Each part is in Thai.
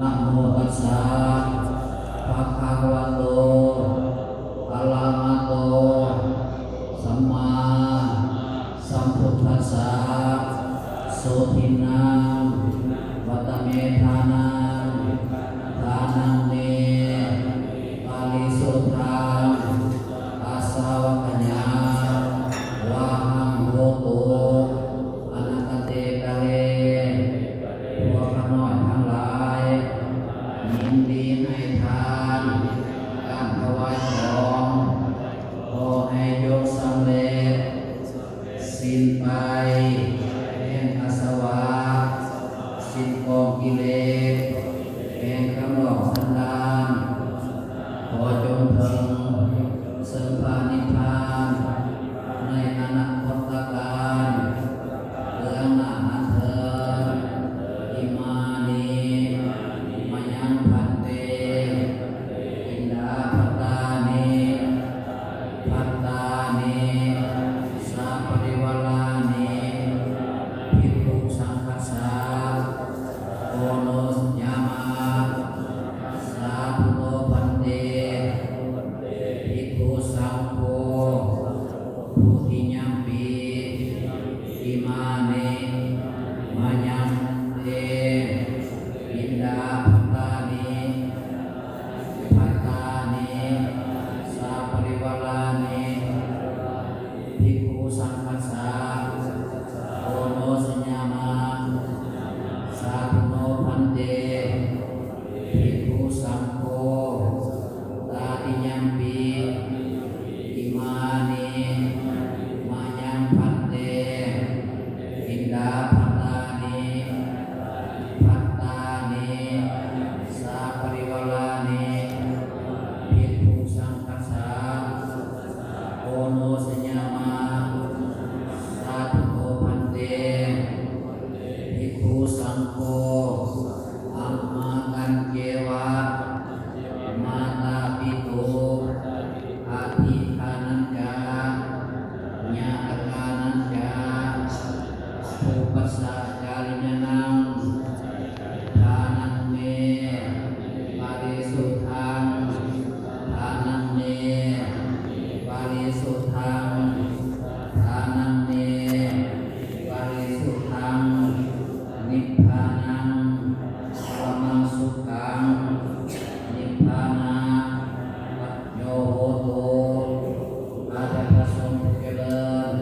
นะโมตัสสะภะคะวะโตอะระหะโตสัมมาสัมพุทธัสสะโสทินังวัตเมธานังทานังเนปาริสุทธังอาสาวะกัญญาวะหังโหตุอนันตเตกะเลพวกข้าน้อยทั้งหลายยินดีให้ทานการถวายของขอให้ยกสำเร็จสิ้นไปแห่งอาสวะสิ้นกองกิเลสแห่งกำหลอกสันดานขอจงถึงซึ่งพระนิพพานในอนาคตการเรื่องหน้าเถิดอิมานิมายังพันเตอินดาภัตตานิภัตตานิสัพปริวารานิภิกขุสังฆัสสะโอโนสัญญามาสาธุโนพันเตภิกขุสังโฆผู้ที่ยังปีอิมานิมายังเตอินดาภัตตานิภัตตานิสัพปริวารานิภิกขุสังฆัสสะโอโนสัญญามาสาธุโนพันเตภิกขุสังโฆตาติยัมปิอิมานิมายังพันเตอินดาภัตตานิภัตตานิสัพปริวารานิภิกขุสังฆัสสะโอโนสัญญามาสาธุโนพันเตภิกขุสังโฆอัมมากันเจวะมาตาปิตุอาทิทานัญจาญาตกานัญจาภูปัสสะจาริญนังทานังเมปาริสุทธังทานังเมปาริสุทธังทานังเมปาริสุทธังนิพพานังปรมังสุขังนิพพานาปัจโยโหตุอาจารย์ทรงเจริญ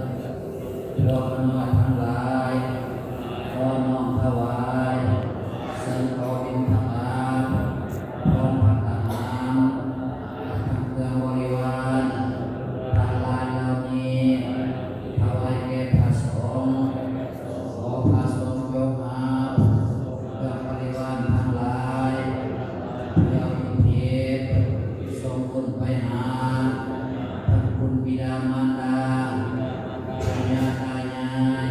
พวกข้าน้อยทั้งหลายขอน้อมถวายซึ่งขอบิณฑบาตพร้อมภัตตาหารทั้งเครื่องบริวารทั้งหลายเหล่านี้ถวายแก่พระสงฆ์ขอพระสงฆ์ยกหาเครื่องบริวารทั้งหลายเพื่ออุทิศส่งบุญไปหาท่านคุณบิดามารดาปัญญาตายาย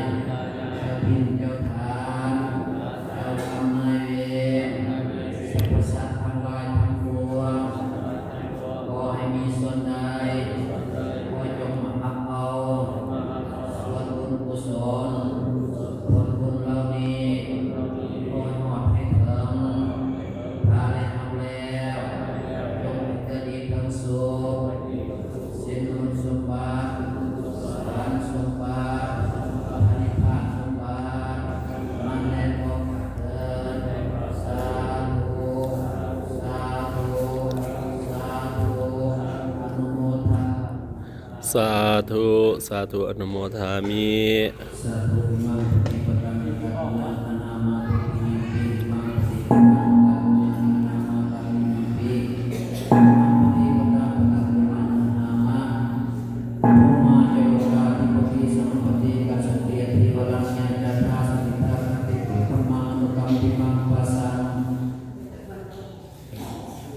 เจ้าพินเจ้าทานเจ้ากรรมนายเวรสรรพสัตว์ทั้งหลายทั้งปวงขอให้มีส่วนใดขอจงมารับเอาส่วนบุญกุศลผลบุญเหล่านี้ขอให้มอบให้ถึงถ้าได้ทำแล้วจงเป็นดีทั้งสุขสิ้นบุญสมบัติสวรรค์สมบัติพระนิพพานสมบัติมันแน่นอกเถิดสาธุสาธุสาธุอนุโมทนา สาธุสาธุอนุโมทามิ สาธุมัง